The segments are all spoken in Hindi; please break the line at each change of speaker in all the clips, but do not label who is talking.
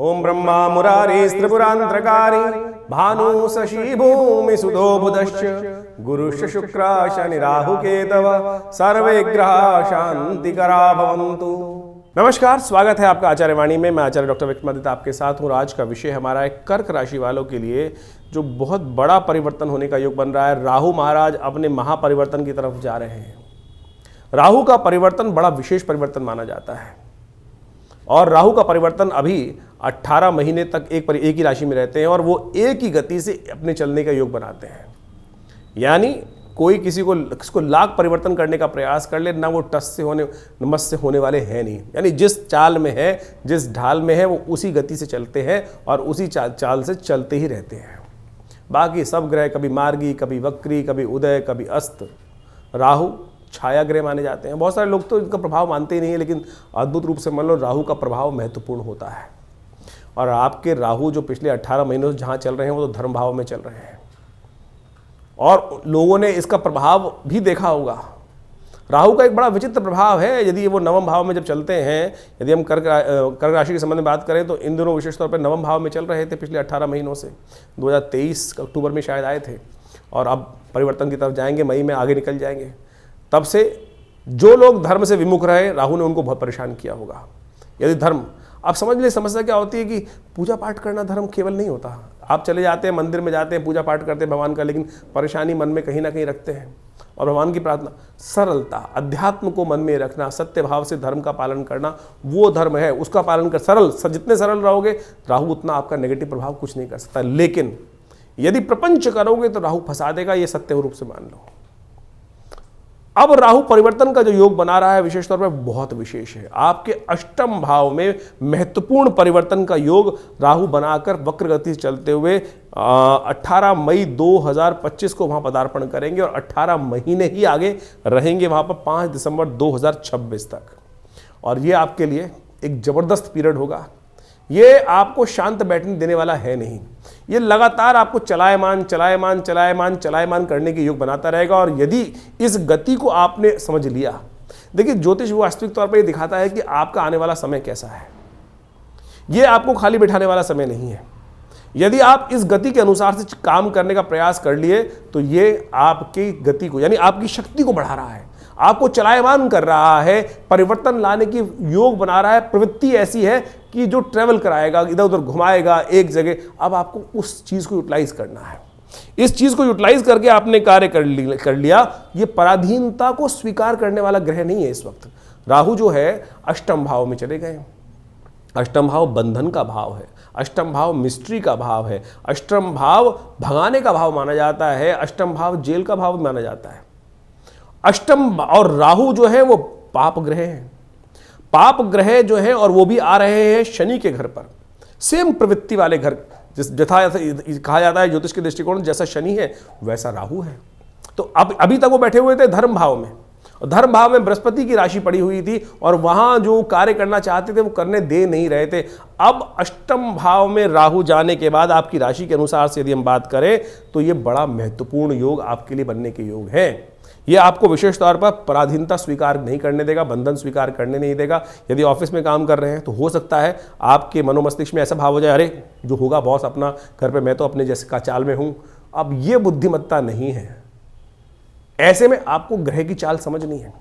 ओम ब्रह्मा मुरारी त्रिपुरांतरकारी भानु शशि भूमि सुधो बुधश्च गुरुश्च शुक्र शनि राहु केतव सर्वे ग्रहा शांतिकरा भवन्तु। नमस्कार, स्वागत है आपका आचार्य वाणी में। मैं आचार्य डॉक्टर विक्रमादित्य आपके साथ हूँ। आज का विषय हमारा है कर्क राशि वालों के लिए जो बहुत बड़ा परिवर्तन होने का योग बन रहा है। राहु महाराज अपने महापरिवर्तन की तरफ जा रहे हैं। राहु का परिवर्तन बड़ा विशेष परिवर्तन माना जाता है और राहु का परिवर्तन अभी 18 महीने तक एक ही राशि में रहते हैं और वो एक ही गति से अपने चलने का योग बनाते हैं। यानी कोई किसको लाख परिवर्तन करने का प्रयास कर ले ना, वो नमस से होने वाले हैं नहीं। यानी जिस चाल में है, जिस ढाल में है, वो उसी गति से चलते हैं और उसी चाल से चलते ही रहते हैं। बाकी सब ग्रह कभी मार्गी, कभी वक्री, कभी उदय, कभी अस्त। राहु छाया ग्रह माने जाते हैं। बहुत सारे लोग तो इनका प्रभाव मानते ही नहीं है, लेकिन अद्भुत रूप से मान लो राहु का प्रभाव महत्वपूर्ण होता है। और आपके राहु जो पिछले 18 महीनों से जहाँ चल रहे हैं वो तो धर्म भाव में चल रहे हैं और लोगों ने इसका प्रभाव भी देखा होगा। राहु का एक बड़ा विचित्र प्रभाव है। यदि वो नवम भाव में जब चलते हैं, यदि हम कर्क राशि के संबंध में बात करें तो इन दिनों विशेष तौर पर नवम भाव में चल रहे थे पिछले 18 महीनों से। 2023 अक्टूबर में शायद आए थे और अब परिवर्तन की तरफ जाएंगे, मई में आगे निकल जाएंगे। तब से जो लोग धर्म से विमुख रहे, राहु ने उनको बहुत परेशान किया होगा। यदि धर्म, आप समझ ले, समस्या क्या होती है कि पूजा पाठ करना धर्म केवल नहीं होता। आप चले जाते हैं, मंदिर में जाते हैं, पूजा पाठ करते हैं भगवान का, लेकिन परेशानी मन में कहीं ना कहीं रखते हैं। और भगवान की प्रार्थना, सरलता, अध्यात्म को मन में रखना, सत्य भाव से धर्म का पालन करना, वो धर्म है। उसका पालन कर जितने सरल रहोगे, राहु उतना आपका नेगेटिव प्रभाव कुछ नहीं कर सकता। लेकिन यदि प्रपंच करोगे तो राहु फंसा देगा, ये सत्य रूप से मान लो। अब राहु परिवर्तन का जो योग बना रहा है विशेष तौर पर बहुत विशेष है। आपके अष्टम भाव में महत्वपूर्ण परिवर्तन का योग राहु बनाकर वक्र गति से चलते हुए 18 मई 2025 को वहां पदार्पण करेंगे और 18 महीने ही आगे रहेंगे वहां पर, 5 दिसंबर 2026 तक। और ये आपके लिए एक जबरदस्त पीरियड होगा। ये आपको शांत बैठने देने वाला है नहीं। ये लगातार आपको चलायमान करने के योग बनाता रहेगा। और यदि इस गति को आपने समझ लिया, देखिए ज्योतिष वास्तविक तौर पर ये दिखाता है कि आपका आने वाला समय कैसा है। ये आपको खाली बैठाने वाला समय नहीं है। यदि आप इस गति के अनुसार से काम करने का प्रयास कर लिए तो ये आपकी गति को, यानी आपकी शक्ति को बढ़ा रहा है, आपको चलायमान कर रहा है, परिवर्तन लाने की योग बना रहा है। प्रवृत्ति ऐसी है कि जो ट्रेवल कराएगा, इधर उधर घुमाएगा एक जगह। अब आपको उस चीज को यूटिलाइज करना है। इस चीज को यूटिलाइज करके आपने कार्य कर लिया। ये पराधीनता को स्वीकार करने वाला ग्रह नहीं है इस वक्त। राहु जो है अष्टम भाव में चले गए। अष्टम भाव बंधन का भाव है, अष्टम भाव मिस्ट्री का भाव है, अष्टम भाव भगाने का भाव माना जाता है, अष्टम भाव जेल का भाव माना जाता है। अष्टम और राहु जो है वो पाप ग्रह हैं। पाप ग्रह जो है और वो भी आ रहे हैं शनि के घर पर। सेम प्रवृत्ति वाले घर, जैसा कहा जाता है ज्योतिष के दृष्टिकोण, जैसा शनि है वैसा राहु है। तो अब अभी तक वो बैठे हुए थे धर्म भाव में, और धर्म भाव में बृहस्पति की राशि पड़ी हुई थी और वहां जो कार्य करना चाहते थे वो करने दे नहीं रहे थे। अब अष्टम भाव में राहु जाने के बाद आपकी राशि के अनुसार से यदि हम बात करें तो ये बड़ा महत्वपूर्ण योग आपके लिए बनने के योग है। ये आपको विशेष तौर पर पराधीनता स्वीकार नहीं करने देगा, बंधन स्वीकार करने नहीं देगा। यदि ऑफिस में काम कर रहे हैं तो हो सकता है आपके मनोमस्तिष्क में ऐसा भाव हो जाए, अरे जो होगा बॉस अपना घर पे, मैं तो अपने जैसे का चाल में हूं। अब ये बुद्धिमत्ता नहीं है। ऐसे में आपको ग्रह की चाल समझनी है।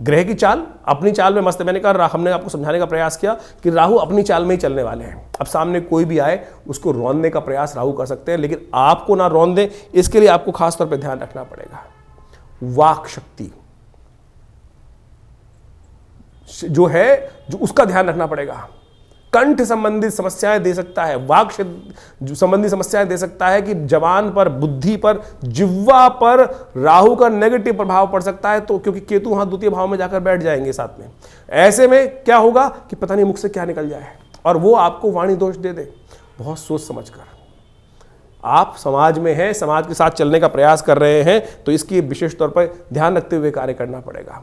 ग्रह की चाल, अपनी चाल में मस्त। मैंने कहा, हमने आपको समझाने का प्रयास किया कि राहु अपनी चाल में ही चलने वाले हैं। अब सामने कोई भी आए उसको रौंदने का प्रयास राहु कर सकते हैं, लेकिन आपको ना रौंद दे, इसके लिए आपको खासतौर पर ध्यान रखना पड़ेगा। वाक शक्ति जो है, जो उसका ध्यान रखना पड़ेगा। कंठ संबंधित समस्याएं दे सकता है, वाक संबंधी समस्याएं दे सकता है कि जबान पर, बुद्धि पर, जिह्वा पर राहु का नेगेटिव प्रभाव पड़ सकता है। तो क्योंकि केतु वहां द्वितीय भाव में जाकर बैठ जाएंगे साथ में, ऐसे में क्या होगा कि पता नहीं मुख से क्या निकल जाए और वो आपको वाणी दोष दे दे। बहुत सोच समझ कर आप समाज में हैं, समाज के साथ चलने का प्रयास कर रहे हैं, तो इसकी विशेष तौर पर ध्यान रखते हुए कार्य करना पड़ेगा।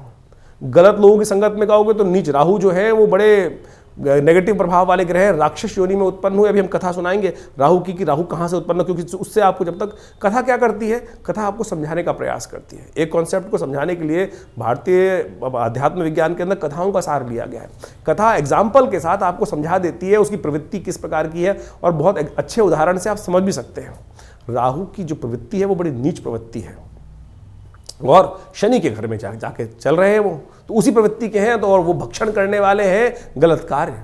गलत लोगों की संगत में कहोगे तो नीच राहु जो है वो बड़े नेगेटिव प्रभाव वाले ग्रह राक्षस योनि में उत्पन्न हुए। अभी हम कथा सुनाएंगे राहु की कि राहु कहाँ से उत्पन्न, क्योंकि उससे आपको जब तक कथा क्या करती है, कथा आपको समझाने का प्रयास करती है। एक कॉन्सेप्ट को समझाने के लिए भारतीय अध्यात्म विज्ञान के अंदर कथाओं का सार लिया गया है। कथा एग्जाम्पल के साथ आपको समझा देती है उसकी प्रवृत्ति किस प्रकार की है, और बहुत अच्छे उदाहरण से आप समझ भी सकते हैं। राहु की जो प्रवृत्ति है वो बड़ी नीच प्रवृत्ति है, और शनि के घर में जाके चल रहे हैं वो, तो उसी प्रवृत्ति के हैं, तो और वो भक्षण करने वाले हैं गलत कार्य,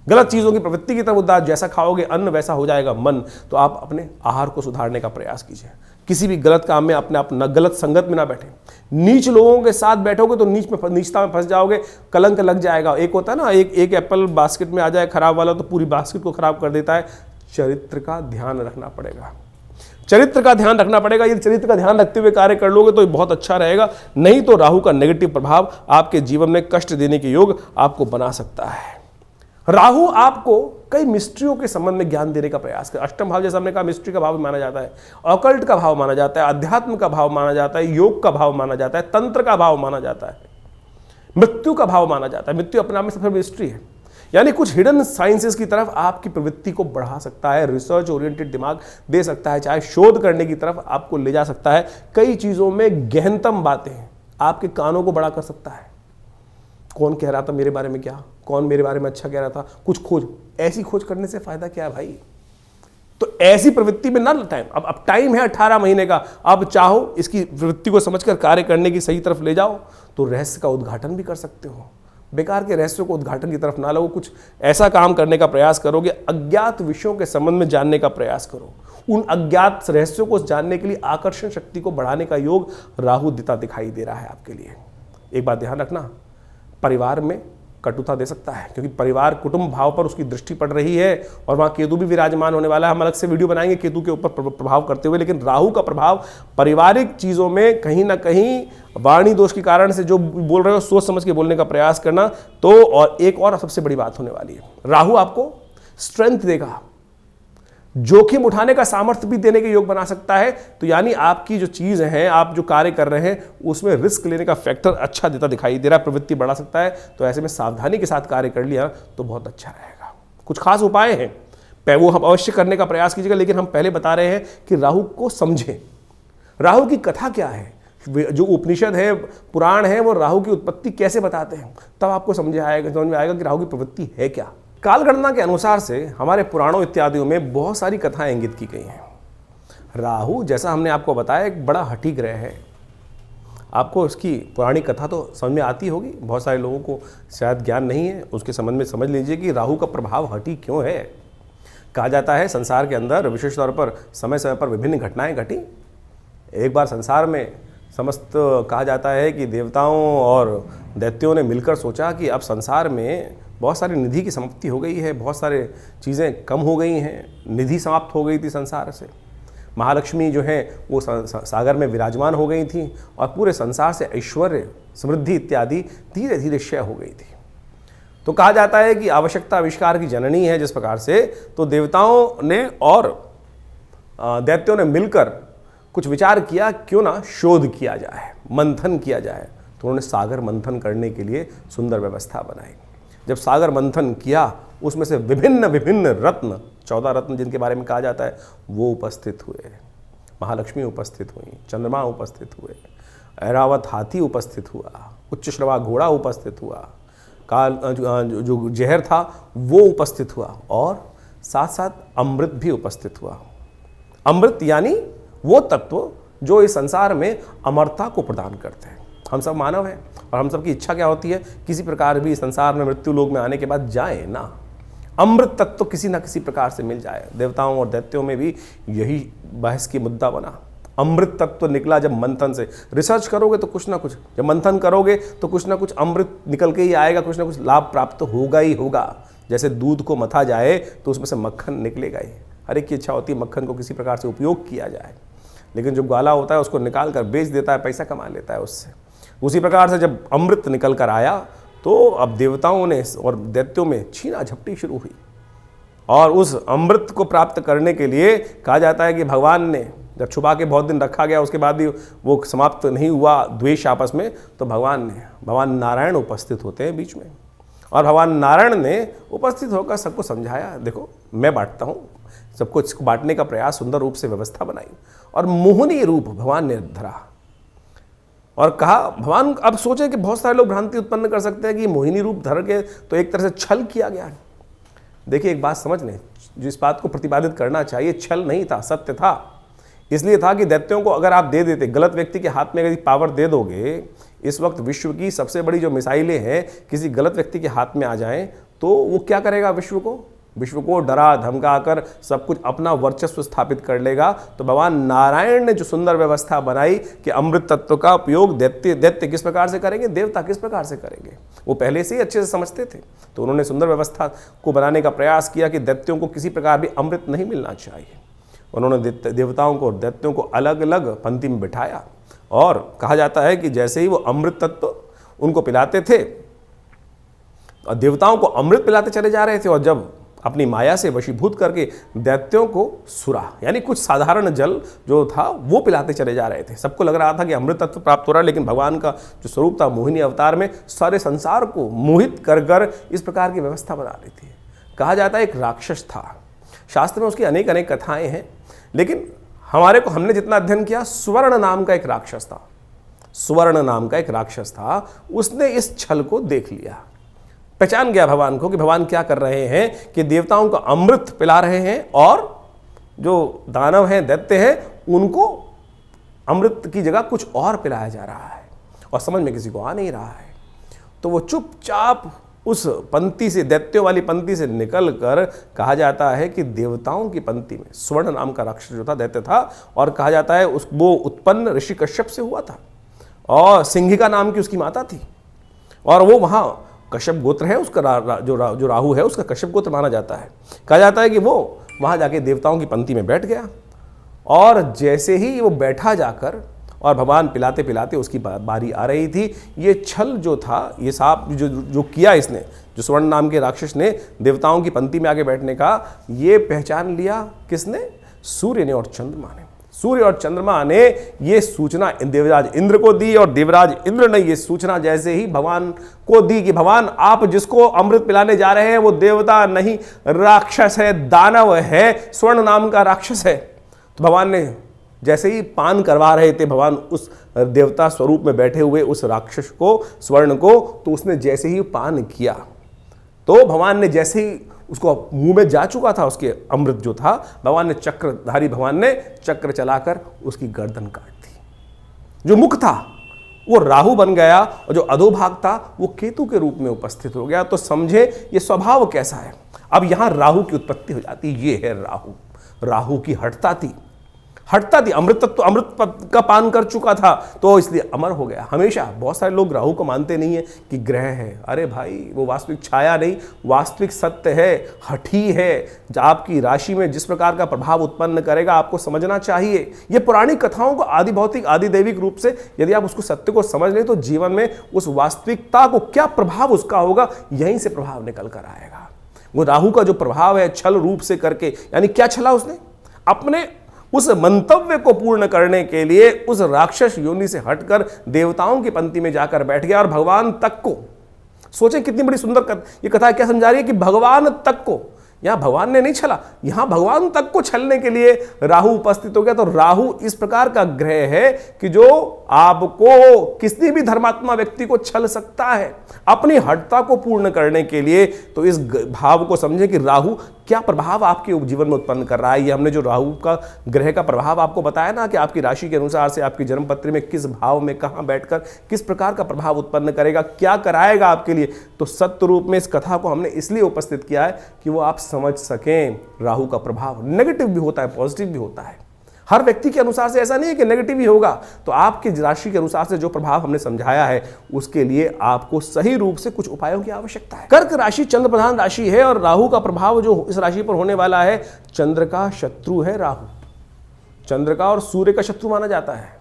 गलत चीज़ों की प्रवृत्ति की तरफ उदार। जैसा खाओगे अन्न वैसा हो जाएगा मन। तो आप अपने आहार को सुधारने का प्रयास कीजिए। किसी भी गलत काम में अपने आप न गलत संगत में ना बैठे। नीच लोगों के साथ बैठोगे तो नीचता में फंस जाओगे, कलंक लग जाएगा। एक होता है ना, एक एप्पल बास्केट में आ जाए खराब वाला तो पूरी बास्केट को खराब कर देता है। चरित्र का ध्यान रखना पड़ेगा, चरित्र का ध्यान रखना पड़ेगा। यदि चरित्र का ध्यान रखते हुए कार्य कर लोगे तो बहुत अच्छा रहेगा, नहीं तो राहु का नेगेटिव प्रभाव आपके जीवन में कष्ट देने के योग आपको बना सकता है। राहु आपको कई मिस्ट्रियों के संबंध में ज्ञान देने का प्रयास कर। अष्टम भाव जैसा हमने कहा मिस्ट्री का भाव माना जाता है, ऑकल्ट का भाव माना जाता है, अध्यात्म का भाव माना जाता है, योग का भाव माना जाता है, तंत्र का भाव माना जाता है, मृत्यु का भाव माना जाता है। मृत्यु अपने आप में सबसे मिस्ट्री है, यानी कुछ हिडन साइंसेस की तरफ आपकी प्रवृत्ति को बढ़ा सकता है। रिसर्च ओरिएंटेड दिमाग दे सकता है, चाहे शोध करने की तरफ आपको ले जा सकता है। कई चीज़ों में गहनतम बातें आपके कानों को बड़ा कर सकता है। कौन कह रहा था मेरे बारे में क्या, कौन मेरे बारे में अच्छा कह रहा था, कुछ खोज। ऐसी खोज करने से फायदा क्या है भाई? तो ऐसी प्रवृत्ति में ना टाइम, अब टाइम है 18 महीने का। अब चाहो इसकी प्रवृत्ति को समझकर कार्य करने की सही तरफ ले जाओ तो रहस्य का उद्घाटन भी कर सकते हो। बेकार के रहस्यों को उद्घाटन की तरफ ना लो, कुछ ऐसा काम करने का प्रयास करोगे। अज्ञात विषयों के संबंध में जानने का प्रयास करो। उन अज्ञात रहस्यों को जानने के लिए आकर्षण शक्ति को बढ़ाने का योग राहु दिखाई दे रहा है आपके लिए। एक बात ध्यान रखना, परिवार में कटुता दे सकता है, क्योंकि परिवार कुटुंब भाव पर उसकी दृष्टि पड़ रही है और वहाँ केतु भी विराजमान होने वाला है। हम अलग से वीडियो बनाएंगे केतु के ऊपर प्रभाव करते हुए, लेकिन राहु का प्रभाव पारिवारिक चीज़ों में कहीं ना कहीं वाणी दोष के कारण से जो बोल रहे हो सोच समझ के बोलने का प्रयास करना। तो और एक और सबसे बड़ी बात होने वाली है, राहु आपको स्ट्रेंथ देगा, जोखिम उठाने का सामर्थ्य भी देने के योग बना सकता है। तो यानी आपकी जो चीज़ है, आप जो कार्य कर रहे हैं उसमें रिस्क लेने का फैक्टर अच्छा देता दिखाई दे रहा है, प्रवृत्ति बढ़ा सकता है। तो ऐसे में सावधानी के साथ कार्य कर लिया तो बहुत अच्छा रहेगा। कुछ खास उपाय हैं, वो हम अवश्य करने का प्रयास कीजिएगा, लेकिन हम पहले बता रहे हैं कि राहु को समझें। राहु की कथा क्या है, जो उपनिषद है, पुराण है, वो राहु की उत्पत्ति कैसे बताते हैं, तब आपको समझ में आएगा कि राहु की प्रवृत्ति है क्या। कालगणना के अनुसार से हमारे पुराणों इत्यादियों में बहुत सारी कथाएं इंगित की गई हैं। राहु जैसा हमने आपको बताया एक बड़ा हठी ग्रह है। आपको उसकी पुरानी कथा तो समझ में आती होगी, बहुत सारे लोगों को शायद ज्ञान नहीं है, उसके संबंध में समझ लीजिए कि राहु का प्रभाव हठी क्यों है। कहा जाता है संसार के अंदर विशेष तौर पर समय समय पर विभिन्न घटनाएं घटी। एक बार संसार में समस्त कहा जाता है कि देवताओं और दैत्यों ने मिलकर सोचा कि अब संसार में बहुत सारी निधि की समाप्ति हो गई है, बहुत सारे चीज़ें कम हो गई हैं, निधि समाप्त हो गई थी संसार से। महालक्ष्मी जो है वो सागर में विराजमान हो गई थी और पूरे संसार से ऐश्वर्य समृद्धि इत्यादि धीरे धीरे क्षय हो गई थी। तो कहा जाता है कि आवश्यकता आविष्कार की जननी है। जिस प्रकार से तो देवताओं ने और दैत्यों ने मिलकर कुछ विचार किया, क्यों ना शोध किया जाए, मंथन किया जाए। तो उन्होंने सागर मंथन करने के लिए सुंदर व्यवस्था बनाई। जब सागर मंथन किया उसमें से विभिन्न विभिन्न रत्न, 14 रत्न जिनके बारे में कहा जाता है, वो उपस्थित हुए। महालक्ष्मी उपस्थित हुई, चंद्रमा उपस्थित हुए, ऐरावत हाथी उपस्थित हुआ, उच्च श्रवा घोड़ा उपस्थित हुआ, काल जो जहर था वो उपस्थित हुआ, और साथ साथ अमृत भी उपस्थित हुआ। अमृत यानी वो तत्व जो इस संसार में अमरता को प्रदान करते हैं। हम सब मानव हैं और हम सब की इच्छा क्या होती है, किसी प्रकार भी संसार में मृत्यु लोक में आने के बाद जाए ना, अमृत तत्व तो किसी ना किसी प्रकार से मिल जाए। देवताओं और दैत्यों में भी यही बहस की मुद्दा बना। अमृत तत्व निकला जब मंथन से। रिसर्च करोगे तो कुछ ना कुछ, जब मंथन करोगे तो कुछ ना कुछ अमृत निकल के ही आएगा, कुछ ना कुछ लाभ प्राप्त होगा ही होगा। जैसे दूध को मथा जाए तो उसमें से मक्खन निकलेगा ही। हर एक की इच्छा होती है मक्खन को किसी प्रकार से उपयोग किया जाए, लेकिन जो ग्वाला होता है उसको निकाल कर बेच देता है, पैसा कमा लेता है उससे। उसी प्रकार से जब अमृत निकल कर आया तो अब देवताओं ने और दैत्यों में छीना झपटी शुरू हुई, और उस अमृत को प्राप्त करने के लिए कहा जाता है कि भगवान ने जब छुपा के बहुत दिन रखा गया, उसके बाद भी वो समाप्त नहीं हुआ द्वेष आपस में, तो भगवान नारायण उपस्थित होते हैं बीच में, और भगवान नारायण ने उपस्थित होकर सबको समझाया, देखो मैं बांटता हूँ, सबको इसको बांटने का प्रयास, सुंदर रूप से व्यवस्था बनाई और मोहिनी रूप भगवान ने धरा और कहा, भगवान अब सोचे कि बहुत सारे लोग भ्रांति उत्पन्न कर सकते हैं कि मोहिनी रूप धर के तो एक तरह से छल किया गया है। देखिए एक बात समझ लें, जो इस बात को प्रतिपादित करना चाहिए, छल नहीं था, सत्य था। इसलिए था कि दैत्यों को अगर आप दे देते, गलत व्यक्ति के हाथ में अगर पावर दे दोगे, इस वक्त विश्व की सबसे बड़ी जो मिसाइलें हैं किसी गलत व्यक्ति के हाथ में आ जाएं तो वो क्या करेगा, विश्व को डरा धमका कर सब कुछ अपना वर्चस्व स्थापित कर लेगा। तो भगवान नारायण ने जो सुंदर व्यवस्था बनाई कि अमृत तत्व का उपयोग दैत्य किस प्रकार से करेंगे, देवता किस प्रकार से करेंगे, वो पहले से ही अच्छे से समझते थे। तो उन्होंने सुंदर व्यवस्था को बनाने का प्रयास किया कि दैत्यों को किसी प्रकार भी अमृत नहीं मिलना चाहिए। उन्होंने देवताओं को और दैत्यों को अलग अलग पंक्ति में बिठाया और कहा जाता है कि जैसे ही वो अमृत तत्व उनको पिलाते थे और देवताओं को अमृत पिलाते चले जा रहे थे, और जब अपनी माया से वशीभूत करके दैत्यों को सुरा यानी कुछ साधारण जल जो था वो पिलाते चले जा रहे थे। सबको लग रहा था कि अमृत तत्व प्राप्त हो रहा है, लेकिन भगवान का जो स्वरूप था मोहिनी अवतार में सारे संसार को मोहित कर कर इस प्रकार की व्यवस्था बना रही थी। कहा जाता है एक राक्षस था, शास्त्र में उसकी अनेक अनेक कथाएं हैं, लेकिन हमने जितना अध्ययन किया, स्वर्ण नाम का एक राक्षस था। स्वर्ण नाम का एक राक्षस था, उसने इस छल को देख लिया, पहचान गया भगवान को कि भगवान क्या कर रहे हैं कि देवताओं को अमृत पिला रहे हैं और जो दानव हैं, दैत्य हैं, उनको अमृत की जगह कुछ और पिलाया जा रहा है और समझ में किसी को आ नहीं रहा है। तो वो चुपचाप उस पंक्ति से, दैत्यों वाली पंक्ति से निकल कर, कहा जाता है कि देवताओं की पंक्ति में स्वर्ण नाम का राक्षस जो था, दैत्य था, और कहा जाता है वो उत्पन्न ऋषि कश्यप से हुआ था और सिंहिका नाम की उसकी माता थी, और वो वहाँ कश्यप गोत्र है उसका, जो राहु है उसका कश्यप गोत्र माना जाता है। कहा जाता है कि वो वहाँ जाके देवताओं की पंक्ति में बैठ गया और जैसे ही वो बैठा जाकर और भगवान पिलाते पिलाते उसकी बारी आ रही थी, ये छल जो था, ये सांप जो किया इसने, जो स्वर्ण नाम के राक्षस ने देवताओं की पंक्ति में आके बैठने का, ये पहचान लिया किसने, सूर्य ने और चंद्रमा ने। सूर्य और चंद्रमा ने ये सूचना देवराज इंद्र को दी और देवराज इंद्र ने ये सूचना जैसे ही भगवान को दी कि भगवान आप जिसको अमृत पिलाने जा रहे हैं वो देवता नहीं, राक्षस है, दानव है, स्वर्ण नाम का राक्षस है। तो भगवान ने जैसे ही पान करवा रहे थे भगवान उस देवता स्वरूप में बैठे हुए उस राक्षस को, स्वर्ण को, तो उसने जैसे ही पान किया तो भगवान ने जैसे ही उसको मुंह में जा चुका था, उसके अमृत जो था, भगवान ने चक्रधारी भगवान ने चक्र चलाकर उसकी गर्दन काट दी। जो मुख था वो राहु बन गया और जो अधोभाग था वो केतु के रूप में उपस्थित हो गया। तो समझे ये स्वभाव कैसा है। अब यहां राहु की उत्पत्ति हो जाती, ये है राहु की हठता थी, अमृत का पान कर चुका था तो इसलिए अमर हो गया। हमेशा बहुत सारे लोग राहु को मानते नहीं है कि ग्रह है, अरे भाई वो वास्तविक छाया नहीं, वास्तविक सत्य है, हठी है, जो आपकी राशि में जिस प्रकार का प्रभाव उत्पन्न करेगा आपको समझना चाहिए। ये पुरानी कथाओं को आदि भौतिक आदि दैविक रूप से यदि आप उसको सत्य को समझ लें तो जीवन में उस वास्तविकता को क्या प्रभाव उसका होगा, यहीं से प्रभाव निकल कर आएगा। वो राहु का जो प्रभाव है छल रूप से करके, यानी क्या छला उसने, अपने उस मंतव्य को पूर्ण करने के लिए उस राक्षस योनि से हटकर देवताओं की पंक्ति में जाकर बैठ गया और भगवान तक को, सोचें कितनी बड़ी सुंदर ये कथा क्या समझा रही है कि भगवान तक को, यहां भगवान ने नहीं छला, यहां भगवान तक को छलने के लिए राहु उपस्थित हो गया। तो राहु इस प्रकार का ग्रह है कि जो आपको किसी भी धर्मात्मा व्यक्ति को छल सकता है अपनी हठता को पूर्ण करने के लिए। तो इस भाव को समझें कि राहु क्या प्रभाव आपके जीवन में उत्पन्न कर रहा है। ये हमने जो राहु का ग्रह का प्रभाव आपको बताया ना कि आपकी राशि के अनुसार से आपकी जन्मपत्री में किस भाव में कहां बैठकर किस प्रकार का प्रभाव उत्पन्न करेगा, क्या कराएगा आपके लिए। तो सत्य रूप में इस कथा को हमने इसलिए उपस्थित किया है कि वो आप समझ सकें राहु का प्रभाव नेगेटिव भी होता है, पॉजिटिव भी होता है। हर व्यक्ति के अनुसार से ऐसा नहीं है कि नेगेटिव ही होगा। तो आपकी राशि के अनुसार से जो प्रभाव हमने समझाया है उसके लिए आपको सही रूप से कुछ उपायों की आवश्यकता है। कर्क राशि चंद्र प्रधान राशि है और राहु का प्रभाव जो इस राशि पर होने वाला है, चंद्र का शत्रु है राहु, चंद्र का और सूर्य का शत्रु माना जाता है।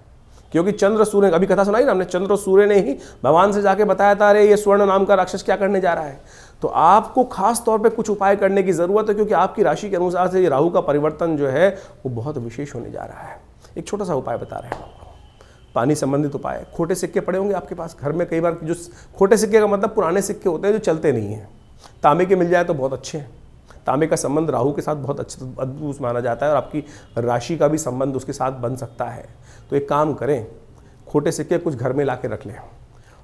क्योंकि चंद्र सूर्य, अभी कथा सुनाई ना हमने, चंद्र और सूर्य ने ही भगवान से जाके बताया था अरे ये स्वर्ण नाम का राक्षस क्या करने जा रहा है। तो आपको खास तौर पे कुछ उपाय करने की जरूरत है क्योंकि आपकी राशि के अनुसार से ये राहु का परिवर्तन जो है वो बहुत विशेष होने जा रहा है। एक छोटा सा उपाय बता रहे हैं। पानी संबंधित उपाय। खोटे सिक्के पड़े होंगे आपके पास घर में, कई बार जो खोटे सिक्के का मतलब पुराने सिक्के होते हैं जो चलते नहीं हैं। तांबे के मिल जाए तो बहुत अच्छे हैं। तांबे का संबंध राहु के साथ बहुत अच्छा अद्भुत माना जाता है और आपकी राशि का भी संबंध उसके साथ बन सकता है। तो एक काम करें, खोटे सिक्के कुछ घर में ला के रख लें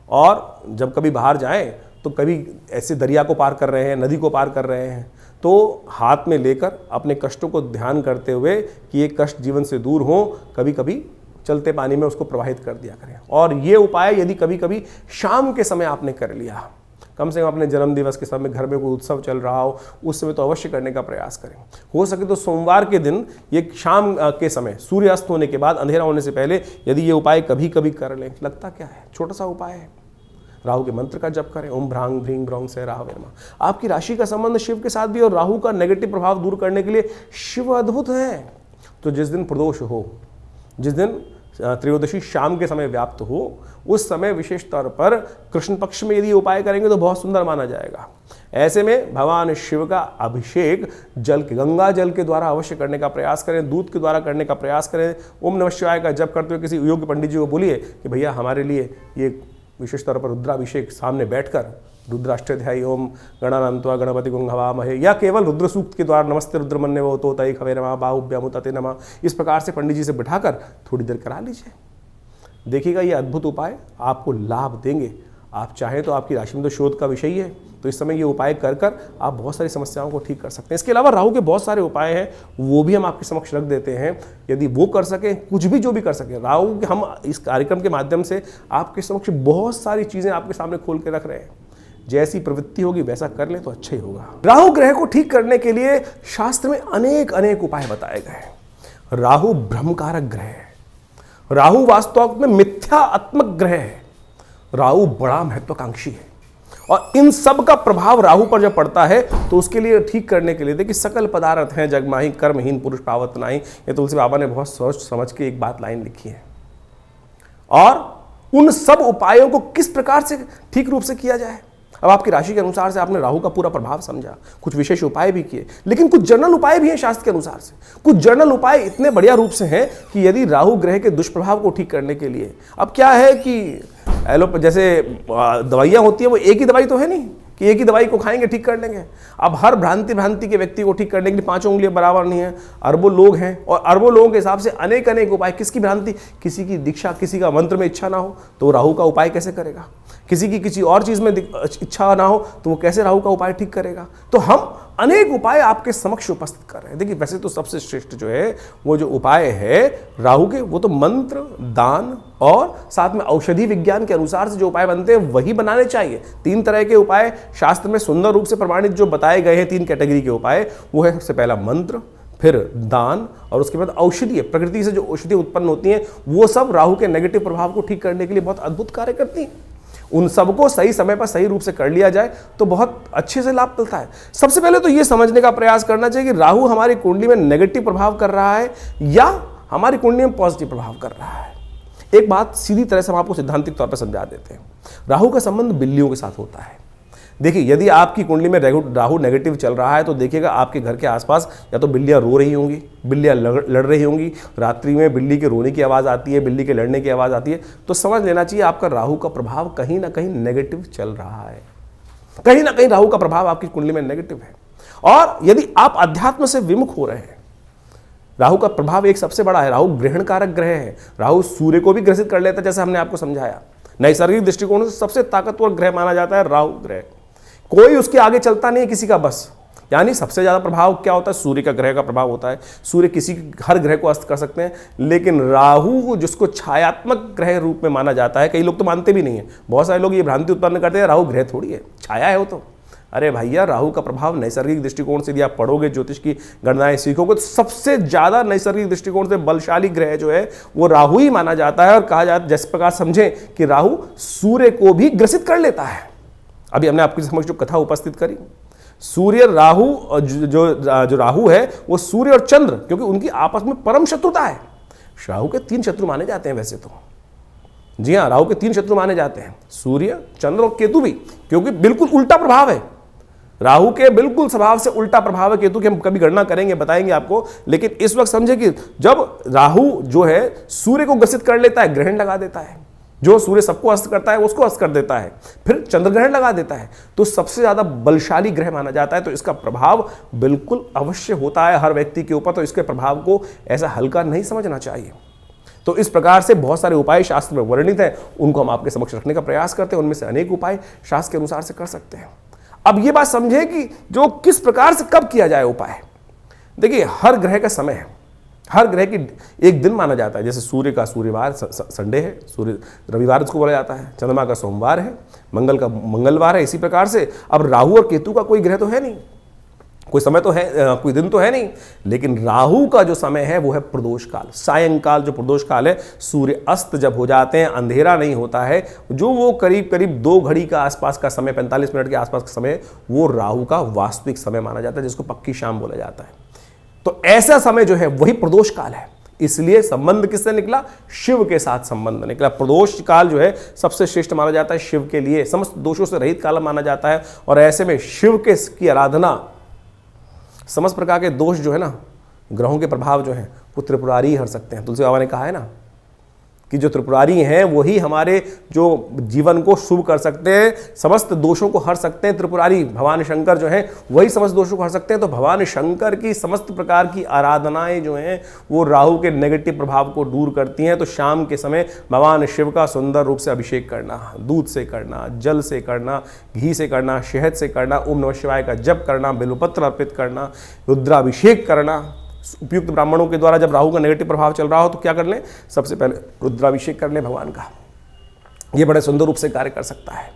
और जब कभी बाहर जाएं तो कभी ऐसे दरिया को पार कर रहे हैं, नदी को पार कर रहे हैं, तो हाथ में लेकर अपने कष्टों को ध्यान करते हुए कि ये कष्ट जीवन से दूर हो, कभी कभी चलते पानी में उसको प्रवाहित कर दिया करें। और ये उपाय यदि कभी कभी शाम के समय आपने कर लिया, कम से कम अपने जन्मदिवस के समय घर में कोई उत्सव चल रहा हो उस समय तो अवश्य करने का प्रयास करें। हो सके तो सोमवार के दिन ये शाम के समय सूर्यास्त होने के बाद, अंधेरा होने से पहले यदि ये उपाय कभी कभी कर लें। लगता क्या है, छोटा सा उपाय है। राहु के मंत्र का जप करें, ओम भ्रांग भ्रीं भ्रौं से राहवे नमः। आपकी राशि का संबंध शिव के साथ भी और राहु का नेगेटिव प्रभाव दूर करने के लिए शिव अद्भुत है। तो जिस दिन प्रदोष हो, जिस दिन त्रयोदशी शाम के समय व्याप्त हो, उस समय विशेष तौर पर कृष्ण पक्ष में यदि उपाय करेंगे तो बहुत सुंदर माना जाएगा। ऐसे में भगवान शिव का अभिषेक जल के, गंगा जल के द्वारा अवश्य करने का प्रयास करें, दूध के द्वारा करने का प्रयास करें। ओम नमः शिवाय का जप करते हुए किसी योग्य पंडित जी को बोलिए कि भैया हमारे लिए ये विशेष तौर पर रुद्राभिषेक सामने बैठकर रुद्राष्टध्यायी ओम गणानां त्वा गणपति गुं हवामहे, या केवल रुद्र सूक्त के द्वारा नमस्ते रुद्रमन्ये वो तो तय खवे नमः बाहुभ्यामुतते नमः, इस प्रकार से पंडित जी से बिठाकर थोड़ी देर करा लीजिए। देखिएगा ये अद्भुत उपाय आपको लाभ देंगे। आप चाहें तो आपकी राशि में तो शोध का विषय ही है, तो इस समय ये उपाय कर कर आप बहुत सारी समस्याओं को ठीक कर सकते हैं। इसके अलावा राहु के बहुत सारे उपाय हैं, वो भी हम आपके समक्ष रख देते हैं। यदि वो कर सकें, कुछ भी जो भी कर सकें, राहु हम इस कार्यक्रम के माध्यम से आपके समक्ष बहुत सारी चीज़ें आपके सामने खोल के रख रहे हैं। जैसी प्रवृत्ति होगी वैसा कर लें तो अच्छा ही होगा। राहु ग्रह को ठीक करने के लिए शास्त्र में अनेक अनेक उपाय बताए गए हैं। राहु भ्रमकारक ग्रह है, राहु वास्तव में मिथ्यात्मक ग्रह है, राहु बड़ा महत्वाकांक्षी है और इन सब का प्रभाव राहु पर जब पड़ता है तो उसके लिए ठीक करने के लिए देखिए, सकल पदार्थ हैं जगमाही कर्महीन पुरुष पावत नाहीं, ये तुलसी बाबा ने बहुत सोच समझ के एक बात लाइन लिखी है। और उन सब उपायों को किस प्रकार से ठीक रूप से किया जाए, अब आपकी राशि के अनुसार से आपने राहु का पूरा प्रभाव समझा, कुछ विशेष उपाय भी किए, लेकिन कुछ जनरल उपाय भी हैं शास्त्र के अनुसार से। कुछ जनरल उपाय इतने बढ़िया रूप से हैं कि यदि राहु ग्रह के दुष्प्रभाव को ठीक करने के लिए, अब क्या है कि जैसे दवाइयाँ होती है, वो एक ही दवाई तो है नहीं कि एक ही दवाई को खाएंगे ठीक कर लेंगे। अब हर भ्रांति के व्यक्ति को ठीक करने के लिए 5 उंगलियां बराबर नहीं है, अरबों लोग हैं और अरबों लोगों के हिसाब से अनेक अनेक उपाय। किसकी भ्रांति, किसी की दीक्षा, किसी का मंत्र में इच्छा ना हो तो राहु का उपाय कैसे करेगा, किसी की किसी और चीज में इच्छा ना हो तो वो कैसे राहु का उपाय ठीक करेगा। तो हम अनेक उपाय आपके समक्ष उपस्थित कर रहे हैं। देखिए वैसे तो सबसे श्रेष्ठ जो है वो जो उपाय है राहु के, वो तो मंत्र, दान और साथ में औषधि विज्ञान के अनुसार से जो उपाय बनते हैं वही बनाने चाहिए। 3 तरह के उपाय शास्त्र में सुंदर रूप से प्रमाणित जो बताए गए हैं, 3 कैटेगरी के उपाय, वो है सबसे पहला मंत्र, फिर दान और उसके बाद औषधि। प्रकृति से जो औषधि उत्पन्न होती हैं वो सब राहु के नेगेटिव प्रभाव को ठीक करने के लिए बहुत अद्भुत कार्य करती हैं। उन सबको सही समय पर सही रूप से कर लिया जाए तो बहुत अच्छे से लाभ मिलता है। सबसे पहले तो ये समझने का प्रयास करना चाहिए कि राहु हमारी कुंडली में नेगेटिव प्रभाव कर रहा है या हमारी कुंडली में पॉजिटिव प्रभाव कर रहा है। एक बात सीधी तरह से हम आपको सिद्धांतिक तौर पर समझा देते हैं। राहु का संबंध बिल्लियों के साथ होता है। देखिए यदि आपकी कुंडली में राहु नेगेटिव चल रहा है तो देखिएगा आपके घर के आसपास या तो बिल्लियां रो रही होंगी, बिल्लियां लड़ रही होंगी, रात्रि में बिल्ली के रोने की आवाज़ आती है, बिल्ली के लड़ने की आवाज़ आती है, तो समझ लेना चाहिए आपका राहु का प्रभाव कहीं ना कहीं नेगेटिव चल रहा है। कहीं ना कहीं राहु का प्रभाव आपकी कुंडली में नेगेटिव है। और यदि आप अध्यात्म से विमुख हो रहे हैं, राहु का प्रभाव एक सबसे बड़ा है, राहु ग्रहण कारक ग्रह है। राहु सूर्य को भी ग्रसित कर लेता है, जैसे हमने आपको समझाया। नैसर्गिक दृष्टिकोण से सबसे ताकतवर ग्रह माना जाता है राहु ग्रह। कोई उसके आगे चलता नहीं है किसी का बस। यानी सबसे ज्यादा प्रभाव क्या होता है, सूर्य का ग्रह का प्रभाव होता है। सूर्य किसी हर ग्रह को अस्त कर सकते हैं, लेकिन राहु जिसको छायात्मक ग्रह रूप में माना जाता है, कई लोग तो मानते भी नहीं है। बहुत सारे लोग ये भ्रांति उत्पन्न करते हैं राहु ग्रह थोड़ी है, छाया है वो तो। अरे भैया राहु का प्रभाव नैसर्गिक दृष्टिकोण से यदि आप पढ़ोगे, ज्योतिष की गणनाएं सीखोगे, तो सबसे ज्यादा नैसर्गिक दृष्टिकोण से बलशाली ग्रह जो है वो राहु ही माना जाता है। और कहा जाता है, जिस प्रकार समझें कि राहु सूर्य को भी ग्रसित कर लेता है। अभी हमने आपके समक्ष जो कथा उपस्थित करी, सूर्य राहु जो राहु है वो सूर्य और चंद्र, क्योंकि उनकी आपस में परम शत्रुता है। राहु के 3 शत्रु माने जाते हैं वैसे तो। जी हाँ, राहु के 3 शत्रु माने जाते हैं, सूर्य, चंद्र और केतु भी, क्योंकि बिल्कुल उल्टा प्रभाव है। राहु के बिल्कुल स्वभाव से उल्टा प्रभाव है केतु की, हम कभी गणना करेंगे, बताएंगे आपको। लेकिन इस वक्त समझे कि जब राहु जो है सूर्य को ग्रसित कर लेता है, ग्रहण लगा देता है, जो सूर्य सबको अस्त करता है उसको अस्त कर देता है, फिर चंद्र ग्रहण लगा देता है, तो सबसे ज्यादा बलशाली ग्रह माना जाता है। तो इसका प्रभाव बिल्कुल अवश्य होता है हर व्यक्ति के ऊपर, तो इसके प्रभाव को ऐसा हल्का नहीं समझना चाहिए। तो इस प्रकार से बहुत सारे उपाय शास्त्र में वर्णित हैं, उनको हम आपके समक्ष रखने का प्रयास करते हैं। उनमें से अनेक उपाय शास्त्र के अनुसार से कर सकते हैं। अब ये बात समझे कि जो किस प्रकार से कब किया जाए उपाय। देखिए, हर ग्रह का समय है, हर ग्रह की एक दिन माना जाता है। जैसे सूर्य का सूर्यवार संडे है, सूर्य रविवार उसको बोला जाता है, चंद्रमा का सोमवार है, मंगल का मंगलवार है। इसी प्रकार से अब राहु और केतु का कोई ग्रह तो है नहीं, कोई समय तो है, कोई दिन तो है नहीं, लेकिन राहु का जो समय है वो है प्रदोष काल, सायंकाल जो प्रदोष काल है। सूर्य अस्त जब हो जाते हैं, अंधेरा नहीं होता है, जो वो करीब करीब 2 घड़ी का आसपास का समय, 45 मिनट के आसपास का समय, वो राहु का वास्तविक समय माना जाता है, जिसको पक्की शाम बोला जाता है। तो ऐसा समय जो है वही प्रदोष काल है। इसलिए संबंध किससे निकला? शिव के साथ संबंध निकला। प्रदोष काल जो है सबसे श्रेष्ठ माना जाता है शिव के लिए, समस्त दोषों से रहित काल माना जाता है। और ऐसे में शिव के की आराधना, समस्त प्रकार के दोष जो है ना, ग्रहों के प्रभाव जो है वो त्रिपुरारी हर सकते हैं। तुलसी बाबा ने कहा है ना कि जो त्रिपुरारी हैं वही हमारे जो जीवन को शुभ कर सकते हैं, समस्त दोषों को हर सकते हैं। त्रिपुरारी भगवान शंकर जो हैं वही समस्त दोषों को हर सकते हैं। तो भगवान शंकर की समस्त प्रकार की आराधनाएं जो हैं वो राहु के नेगेटिव प्रभाव को दूर करती हैं। तो शाम के समय भगवान शिव का सुंदर रूप से अभिषेक करना, दूध से करना, जल से करना, घी से करना, शहद से करना, ओम नमः शिवाय का जप करना, बिल्वपत्र अर्पित करना, रुद्राभिषेक करना। उपयुक्त ब्राह्मणों के द्वारा जब राहु का नेगेटिव प्रभाव चल रहा हो तो क्या कर लें? सबसे पहले रुद्राभिषेक कर लें भगवान का। ये बड़े सुंदर रूप से कार्य कर सकता है।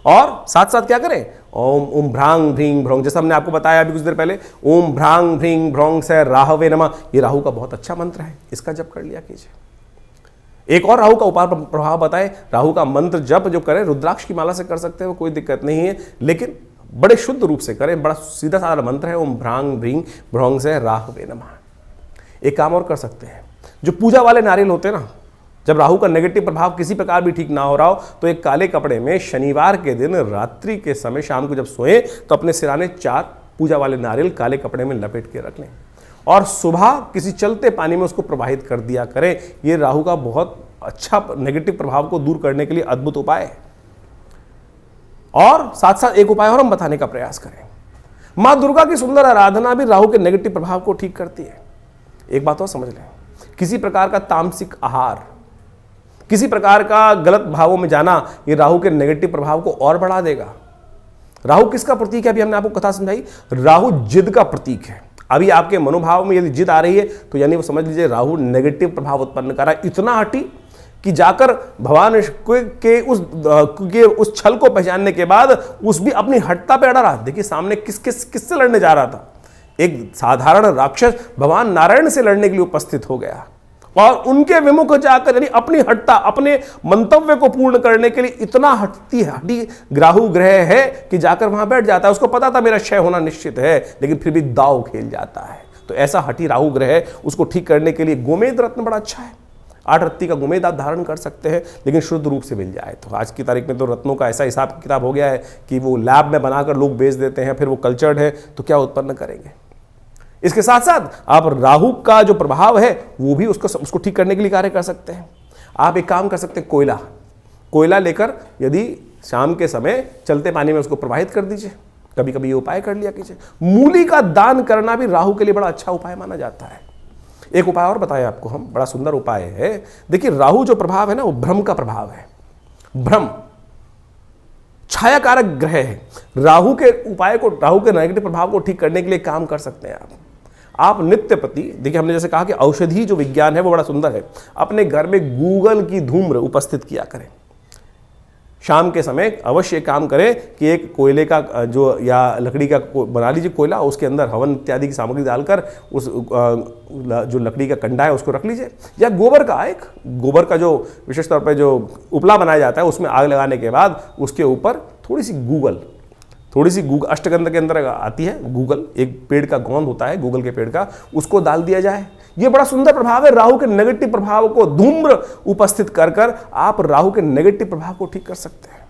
और साथ साथ क्या करें? ओम भ्रांग भ्रींग भ्रौंग, जैसा हमने आपको बताया अभी कुछ देर पहले, ओम भ्रांग भ्रींग भ्रौंग से राहवे नमः, ये राहु का बहुत अच्छा मंत्र है, इसका जप कर लिया कीजिए। एक और राहु का उपाय प्रभाव बताएं। राहु का मंत्र जप जो करें रुद्राक्ष की माला से कर सकते हैं, वो कोई दिक्कत नहीं है, लेकिन बड़े शुद्ध रूप से करें। बड़ा सीधा साधा मंत्र है, ओम भ्रांग भ्रींग भ्रौंग से राहवे नमः। एक काम और कर सकते हैं, जो पूजा वाले नारियल होते हैं ना, जब राहु का नेगेटिव प्रभाव किसी प्रकार भी ठीक ना हो रहा हो तो एक काले कपड़े में शनिवार के दिन रात्रि के समय शाम को जब सोएं तो अपने सिराने 4 पूजा वाले नारियल काले कपड़े में लपेट के रख लें और सुबह किसी चलते पानी में उसको प्रवाहित कर दिया करें। ये राहु का बहुत अच्छा नेगेटिव प्रभाव को दूर करने के लिए अद्भुत उपाय है। और साथ साथ एक उपाय और हम बताने का प्रयास करें। मां दुर्गा की सुंदर आराधना भी राहु के नेगेटिव प्रभाव को ठीक करती है। एक बात और समझ लें, किसी प्रकार का तामसिक आहार, किसी प्रकार का गलत भावों में जाना, ये राहु के नेगेटिव प्रभाव को और बढ़ा देगा। राहु किसका प्रतीक है? अभी हमने आपको कथा समझाई, राहु जिद का प्रतीक है। अभी आपके मनोभाव में यदि जिद आ रही है तो यानी वो समझ लीजिए राहु नेगेटिव प्रभाव उत्पन्न कर रहा है। इतना हटी कि जाकर भगवान के उस छल को पहचानने के बाद उस भी अपनी हटता पे अड़ा रहा। देखिए सामने किससे लड़ने जा रहा था? एक साधारण राक्षस भगवान नारायण से लड़ने के लिए उपस्थित हो गया और उनके विमुख जाकर यानी अपनी हटता, अपने मंतव्य को पूर्ण करने के लिए इतना हटी राहु ग्रह है कि जाकर वहां बैठ जाता है। उसको पता था मेरा क्षय होना निश्चित है, लेकिन फिर भी दाव खेल जाता है। तो ऐसा हटी राहु ग्रह है, उसको ठीक करने के लिए गोमेद रत्न बड़ा अच्छा है। 8 रत्ती का गोमेद आप धारण कर सकते हैं, लेकिन शुद्ध रूप से मिल जाए। तो आज की तारीख में तो रत्नों का ऐसा हिसाब किताब हो गया है कि वो लैब में बनाकर लोग बेच देते हैं, फिर वो कल्चर्ड है तो क्या उत्पन्न करेंगे। इसके साथ साथ आप राहु का जो प्रभाव है वो भी उसको ठीक करने के लिए कार्य कर सकते हैं। आप एक काम कर सकते हैं, कोयला लेकर यदि शाम के समय चलते पानी में उसको प्रवाहित कर दीजिए। कभी कभी ये उपाय कर लिया कीजिए। मूली का दान करना भी राहु के लिए बड़ा अच्छा उपाय माना जाता है। एक उपाय और बताया आपको हम, बड़ा सुंदर उपाय है। देखिए राहु जो प्रभाव है ना, वो भ्रम का प्रभाव है। भ्रम छाया कारक ग्रह है। राहु के उपाय को, राहु के नेगेटिव प्रभाव को ठीक करने के लिए काम कर सकते हैं आप नित्य प्रति। देखिए हमने जैसे कहा कि औषधि जो विज्ञान है वो बड़ा सुंदर है। अपने घर में गूगल की धूम्र उपस्थित किया करें। शाम के समय अवश्य काम करें कि एक कोयले का जो या लकड़ी का बना लीजिए कोयला, उसके अंदर हवन इत्यादि की सामग्री डालकर उस जो लकड़ी का कंडा है उसको रख लीजिए। या गोबर का जो विशेष तौर पर जो उपला बनाया जाता है उसमें आग लगाने के बाद उसके ऊपर थोड़ी सी गूगल अष्टगंध के अंदर आती है गूगल, एक पेड़ का गोंद होता है गूगल के पेड़ का, उसको डाल दिया जाए। ये बड़ा सुंदर प्रभाव है। राहु के नेगेटिव प्रभाव को धूम्र उपस्थित कर आप राहु के नेगेटिव प्रभाव को ठीक कर सकते हैं।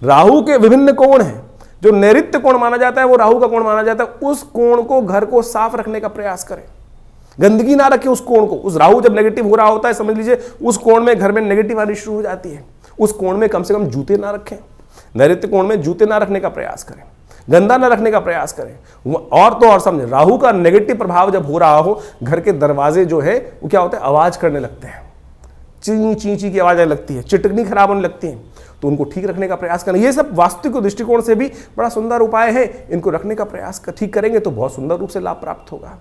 राहु के विभिन्न कोण हैं। जो नैऋत्य कोण माना जाता है, वो राहु का कोण माना जाता है, उस कोण को, घर को साफ रखने का प्रयास करें। गंदगी ना रखें उस कोण को। उस राहु जब नेगेटिव हो रहा होता है, समझ लीजिए उस कोण में घर में नेगेटिव आनी शुरू हो जाती है। उस कोण में कम से कम जूते ना रखें, नैऋत्य कोण में जूते ना रखने का प्रयास करें, गंदा ना रखने का प्रयास करें। और तो और समझे, राहु का नेगेटिव प्रभाव जब हो रहा हो, घर के दरवाजे जो है वो क्या होता है, आवाज करने लगते हैं, ची ची ची की आवाज आने लगती है, चिटकनी खराब होने लगती है, तो उनको ठीक रखने का प्रयास करना। ये सब वास्तुविक दृष्टिकोण से भी बड़ा सुंदर उपाय है। इनको रखने का प्रयास ठीक करेंगे तो बहुत सुंदर रूप से लाभ प्राप्त होगा।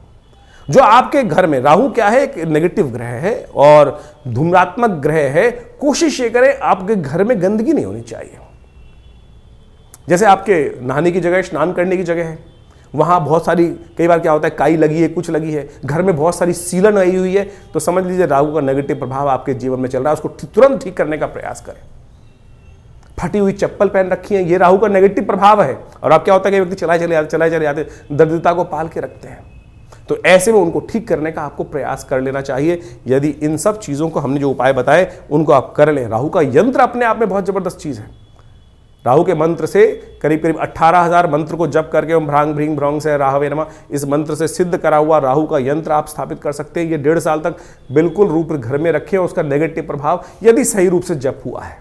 जो आपके घर में राहु क्या है, एक नेगेटिव ग्रह है और धूम्रात्मक ग्रह है, कोशिश ये करें आपके घर में गंदगी नहीं होनी चाहिए। जैसे आपके नहाने की जगह, स्नान करने की जगह है, वहां बहुत सारी, कई बार क्या होता है, काई लगी है, कुछ लगी है, घर में बहुत सारी सीलन आई हुई है, तो समझ लीजिए राहु का नेगेटिव प्रभाव आपके जीवन में चल रहा है। उसको तुरंत ठीक करने का प्रयास करें। फटी हुई चप्पल पहन रखी है, ये राहु का नेगेटिव प्रभाव है। और अब क्या होता है कि व्यक्ति चलाए चले जाते, दरिद्रता को पाल के रखते हैं, तो ऐसे में उनको ठीक करने का आपको प्रयास कर लेना चाहिए। यदि इन सब चीजों को, हमने जो उपाय बताए, उनको आप कर लें। राहु का यंत्र अपने आप में बहुत जबरदस्त चीज है। राहु के मंत्र से करीब करीब 18,000 मंत्र को जप करके, ओम भ्रांग भ्रीं भ्रौंग से राहवे नमः, इस मंत्र से सिद्ध करा हुआ राहु का यंत्र आप स्थापित कर सकते हैं। ये 1.5 साल तक बिल्कुल रूप घर में रखें। उसका नेगेटिव प्रभाव यदि सही रूप से जप हुआ है,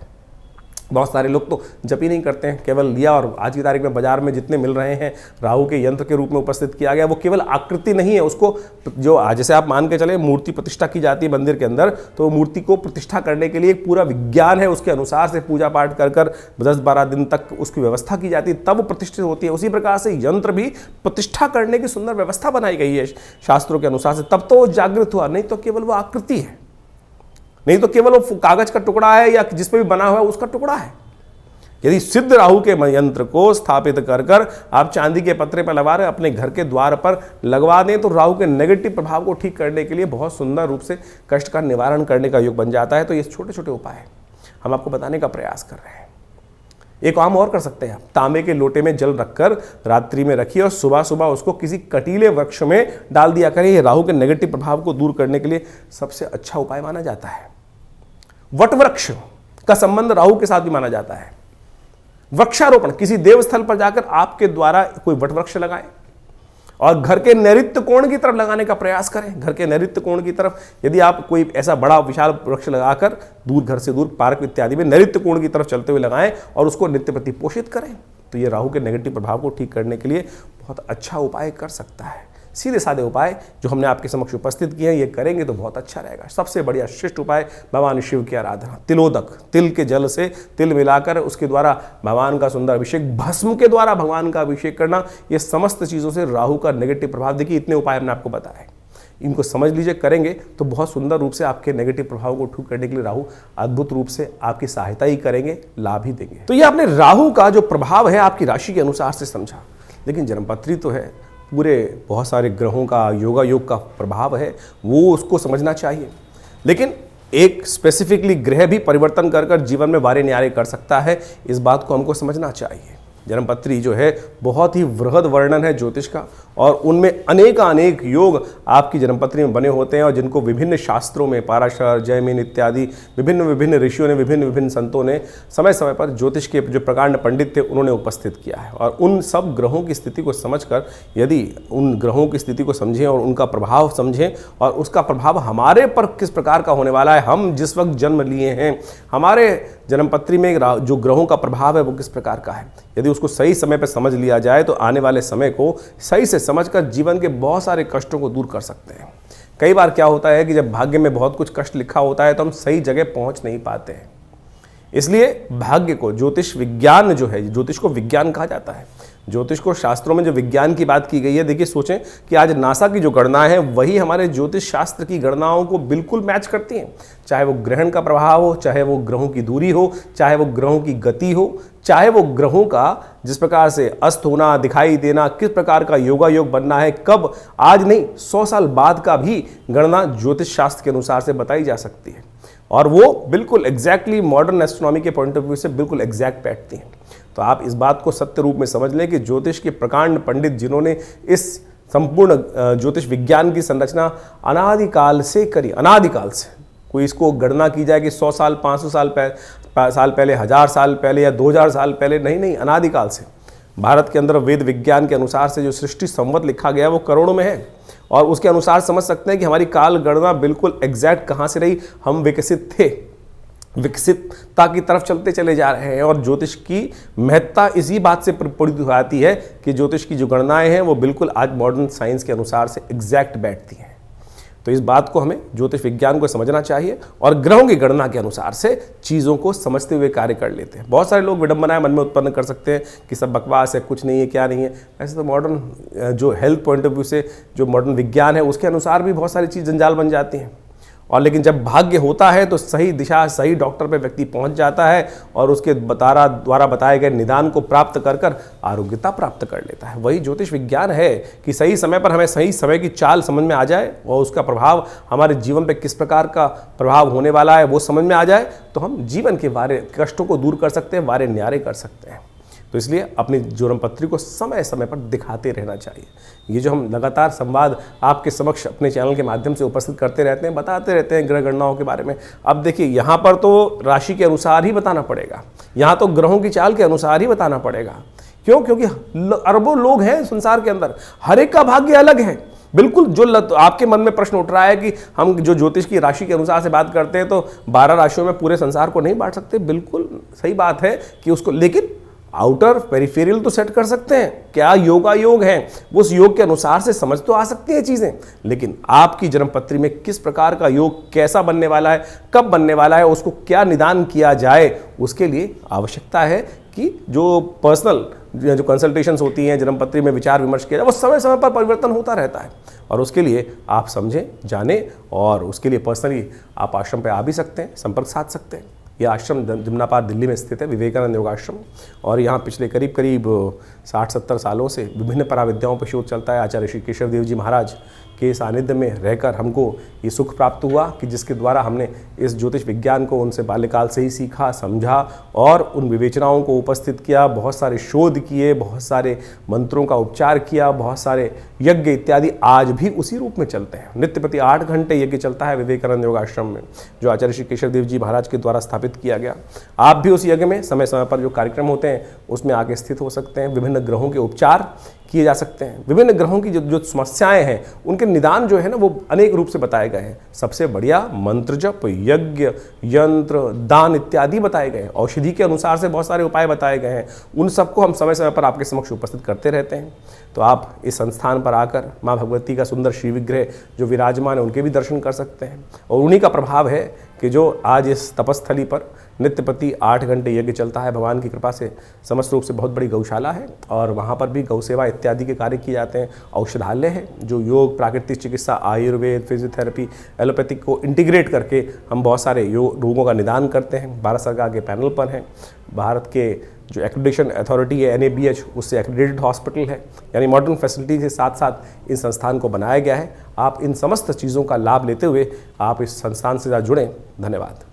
बहुत सारे लोग तो जप ही नहीं करते हैं, केवल लिया और आज की तारीख में बाजार में जितने मिल रहे हैं राहु के यंत्र के रूप में उपस्थित किया गया, वो केवल आकृति नहीं है। उसको जो जैसे आप मान के चले, मूर्ति प्रतिष्ठा की जाती है मंदिर के अंदर, तो मूर्ति को प्रतिष्ठा करने के लिए एक पूरा विज्ञान है, उसके अनुसार से पूजा पाठ कर 10-12 दिन तक उसकी व्यवस्था की जाती है, तब वो प्रतिष्ठित होती है। उसी प्रकार से यंत्र भी प्रतिष्ठा करने की सुंदर व्यवस्था बनाई गई है शास्त्रों के अनुसार से, तब तो वो जागृत हुआ, नहीं तो केवल वो आकृति है, नहीं तो केवल वो कागज का टुकड़ा है या जिस पे भी बना हुआ है उसका टुकड़ा है। यदि सिद्ध राहु के यंत्र को स्थापित कर आप चांदी के पत्रे पर लगा रहे, अपने घर के द्वार पर लगवा दें, तो राहु के नेगेटिव प्रभाव को ठीक करने के लिए बहुत सुंदर रूप से कष्ट का निवारण करने का योग बन जाता है। तो ये छोटे छोटे उपाय हम आपको बताने का प्रयास कर रहे हैं। एक काम और कर सकते हैं आप, तांबे के लोटे में जल रखकर रात्रि में रखिए और सुबह सुबह उसको किसी कटीले वृक्ष में डाल दिया करें। ये राहु के नेगेटिव प्रभाव को दूर करने के लिए सबसे अच्छा उपाय माना जाता है। वट वृक्ष का संबंध राहु के साथ भी माना जाता है। वृक्षारोपण, किसी देवस्थल पर जाकर आपके द्वारा कोई वट वृक्ष लगाएं और घर के नैऋत्य कोण की तरफ लगाने का प्रयास करें। घर के नैऋत्य कोण की तरफ यदि आप कोई ऐसा बड़ा विशाल वृक्ष लगाकर दूर, घर से दूर, पार्क इत्यादि में नैऋत्य कोण की तरफ चलते हुए लगाएं और उसको नित्य प्रति पोषित करें, तो ये राहु के नेगेटिव प्रभाव को ठीक करने के लिए बहुत अच्छा उपाय कर सकता है। सीधे साधे उपाय जो हमने आपके समक्ष उपस्थित किए हैं, ये करेंगे तो बहुत अच्छा रहेगा। सबसे बढ़िया श्रेष्ठ उपाय भगवान शिव की आराधना, तिलोदक, तिल के जल से तिल मिलाकर उसके द्वारा भगवान का सुंदर अभिषेक, भस्म के द्वारा भगवान का अभिषेक करना, ये समस्त चीज़ों से राहु का नेगेटिव प्रभाव, देखिए इतने उपाय हमने आपको बताए, इनको समझ लीजिए, करेंगे तो बहुत सुंदर रूप से आपके नेगेटिव प्रभाव को ठीक करने के लिए राहु अद्भुत रूप से आपकी सहायता ही करेंगे, लाभ ही देंगे। तो ये आपने राहु का जो प्रभाव है आपकी राशि के अनुसार से समझा, लेकिन जन्मपत्री तो है, पूरे बहुत सारे ग्रहों का, योगा योग का प्रभाव है, वो उसको समझना चाहिए। लेकिन एक स्पेसिफिकली ग्रह भी परिवर्तन कर जीवन में वारे न्यारे कर सकता है, इस बात को हमको समझना चाहिए। जन्मपत्री जो है बहुत ही वृहद वर्णन है ज्योतिष का, और उनमें अनेक योग आपकी जन्मपत्री में बने होते हैं, और जिनको विभिन्न शास्त्रों में, पाराशर, जयमिन इत्यादि विभिन्न ऋषियों ने, विभिन्न संतों ने समय समय पर ज्योतिष के जो प्रकांड पंडित थे उन्होंने उपस्थित किया है। और उन सब ग्रहों की स्थिति को समझकर, यदि उन ग्रहों की स्थिति को समझें और उनका प्रभाव समझें और उसका प्रभाव हमारे पर किस प्रकार का होने वाला है, हम जिस वक्त जन्म लिए हैं, हमारे जन्मपत्री में जो ग्रहों का प्रभाव है वो किस प्रकार का है, यदि उसको सही समय पर समझ लिया जाए तो आने वाले समय को सही से समझकर जीवन के बहुत सारे कष्टों को दूर कर सकते हैं। कई बार क्या होता है कि जब भाग्य में बहुत कुछ कष्ट लिखा होता है तो हम सही जगह पहुंच नहीं पाते हैं। इसलिए भाग्य को, ज्योतिष विज्ञान जो है, ज्योतिष को विज्ञान कहा जाता है, ज्योतिष को शास्त्रों में जो विज्ञान की बात की गई है, देखिए सोचें कि आज नासा की जो गणना है वही हमारे ज्योतिष शास्त्र की गणनाओं को बिल्कुल मैच करती हैं। चाहे वो ग्रहण का प्रभाव हो, चाहे वो ग्रहों की दूरी हो, चाहे वो ग्रहों की गति हो, चाहे वो ग्रहों का जिस प्रकार से अस्त होना, दिखाई देना, किस प्रकार का योगा योग बनना है, कब, आज नहीं 100 साल बाद का भी गणना ज्योतिष शास्त्र के अनुसार से बताई जा सकती है, और वो बिल्कुल एग्जैक्टली मॉडर्न एस्ट्रोनॉमी के पॉइंट ऑफ व्यू से बिल्कुल एग्जैक्ट बैठती हैं। तो आप इस बात को सत्य रूप में समझ लें कि ज्योतिष के प्रकांड पंडित जिन्होंने इस संपूर्ण ज्योतिष विज्ञान की संरचना अनादिकाल से करी, अनादिकाल से, कोई इसको गणना की जाए कि 100 साल, 500 साल पहले, 1000 साल पहले या 2000 साल पहले, नहीं, अनादिकाल से भारत के अंदर वेद विज्ञान के अनुसार से जो सृष्टि संवत लिखा गया है वो करोड़ों में है, और उसके अनुसार समझ सकते हैं कि हमारी काल गणना बिल्कुल एग्जैक्ट कहाँ से रही। हम विकसित थे, विकसितता की तरफ चलते चले जा रहे हैं, और ज्योतिष की महत्ता इसी बात से प्रपूरित हो जाती है कि ज्योतिष की जो गणनाएं हैं वो बिल्कुल आज मॉडर्न साइंस के अनुसार से एग्जैक्ट बैठती हैं। तो इस बात को हमें ज्योतिष विज्ञान को समझना चाहिए और ग्रहों की गणना के अनुसार से चीज़ों को समझते हुए कार्य कर लेते हैं। बहुत सारे लोग विडंबनाएं मन में उत्पन्न कर सकते हैं कि सब बकवास है, कुछ नहीं है, क्या नहीं है। ऐसे तो मॉडर्न जो हेल्थ पॉइंट ऑफ व्यू से जो मॉडर्न विज्ञान है उसके अनुसार भी बहुत सारी चीज़ जंजाल बन जाती हैं, और लेकिन जब भाग्य होता है तो सही दिशा सही डॉक्टर पे व्यक्ति पहुंच जाता है और उसके द्वारा बताए गए निदान को प्राप्त कर कर आरोग्यता प्राप्त कर लेता है। वही ज्योतिष विज्ञान है कि सही समय पर हमें सही समय की चाल समझ में आ जाए और उसका प्रभाव हमारे जीवन पे किस प्रकार का प्रभाव होने वाला है वो समझ में आ जाए, तो हम जीवन के वारे कष्टों को दूर कर सकते हैं, वारे न्यारे कर सकते हैं। तो इसलिए अपनी जोरम पत्री को समय समय पर दिखाते रहना चाहिए। ये जो हम लगातार संवाद आपके समक्ष अपने चैनल के माध्यम से उपस्थित करते रहते हैं, बताते रहते हैं ग्रह गणनाओं के बारे में। अब देखिए यहाँ पर तो राशि के अनुसार ही बताना पड़ेगा, यहाँ तो ग्रहों की चाल के अनुसार ही बताना पड़ेगा। क्यों? क्योंकि अरबों लोग हैं संसार के अंदर, हर एक का भाग्य अलग है। बिल्कुल जो आपके मन में प्रश्न उठ रहा है कि हम जो ज्योतिष की राशि के अनुसार से बात करते हैं तो 12 राशियों में पूरे संसार को नहीं बांट सकते, बिल्कुल सही बात है कि उसको, लेकिन आउटर पेरिफेरियल तो सेट कर सकते हैं। क्या योग है, वो उस योग के अनुसार से समझ तो आ सकती है चीज़ें, लेकिन आपकी जन्मपत्री में किस प्रकार का योग कैसा बनने वाला है, कब बनने वाला है, उसको क्या निदान किया जाए, उसके लिए आवश्यकता है कि जो पर्सनल जो कंसल्टेशंस होती हैं, जन्मपत्री में विचार विमर्श किया जाए, वो समय समय पर परिवर्तन होता रहता है। और उसके लिए आप समझें, जानें, और उसके लिए पर्सनली आप आश्रम पे आ भी सकते हैं, संपर्क साध सकते हैं। यह आश्रम जमुनापार दिल्ली में स्थित है, विवेकानंद योगाश्रम, और यहाँ पिछले करीब 60-70 सालों से विभिन्न पराविद्याओं पर शोध चलता है। आचार्य श्री केशव देव जी महाराज के सानिध्य में रहकर हमको ये सुख प्राप्त हुआ कि जिसके द्वारा हमने इस ज्योतिष विज्ञान को उनसे बाल्यकाल से ही सीखा, समझा और उन विवेचनाओं को उपस्थित किया, बहुत सारे शोध किए, बहुत सारे मंत्रों का उपचार किया, बहुत सारे यज्ञ इत्यादि आज भी उसी रूप में चलते हैं। नित्य प्रति 8 घंटे यज्ञ चलता है विवेकानंद योगाश्रम में, जो आचार्य श्री केशव देव जी महाराज के द्वारा स्थापित किया गया। आप भी उस यज्ञ में समय समय पर जो कार्यक्रम होते हैं उसमें आके स्थित हो सकते हैं। विभिन्न ग्रहों के उपचार किए जा सकते हैं। विभिन्न ग्रहों की जो समस्याएं हैं उनके निदान जो है ना वो अनेक रूप से बताए गए हैं। सबसे बढ़िया मंत्र जप, यज्ञ, यंत्र, दान इत्यादि बताए गए हैं। औषधि के अनुसार से बहुत सारे उपाय बताए गए हैं। उन सबको हम समय समय पर आपके समक्ष उपस्थित करते रहते हैं। तो आप इस संस्थान पर आकर माँ भगवती का सुंदर श्री विग्रह जो विराजमान है उनके भी दर्शन कर सकते हैं। और उन्हीं का प्रभाव है कि जो आज इस तपस्थली पर नित्य प्रति 8 घंटे यज्ञ चलता है। भगवान की कृपा से समस्त रूप से बहुत बड़ी गौशाला है और वहाँ पर भी गौ सेवा इत्यादि के कार्य किए जाते हैं। औषधालय है जो योग, प्राकृतिक चिकित्सा, आयुर्वेद, फिजियोथेरेपी, एलोपैथिक को इंटीग्रेट करके हम बहुत सारे रोगों का निदान करते हैं। भारत सरकार के पैनल पर हैं। भारत के जो एक्रेडिटेशन अथॉरिटी है NABH, उससे एक्रेडिटेड हॉस्पिटल है। यानी मॉडर्न फैसिलिटी के साथ साथ इस संस्थान को बनाया गया है। आप इन समस्त चीज़ों का लाभ लेते हुए आप इस संस्थान से जुड़ें। धन्यवाद।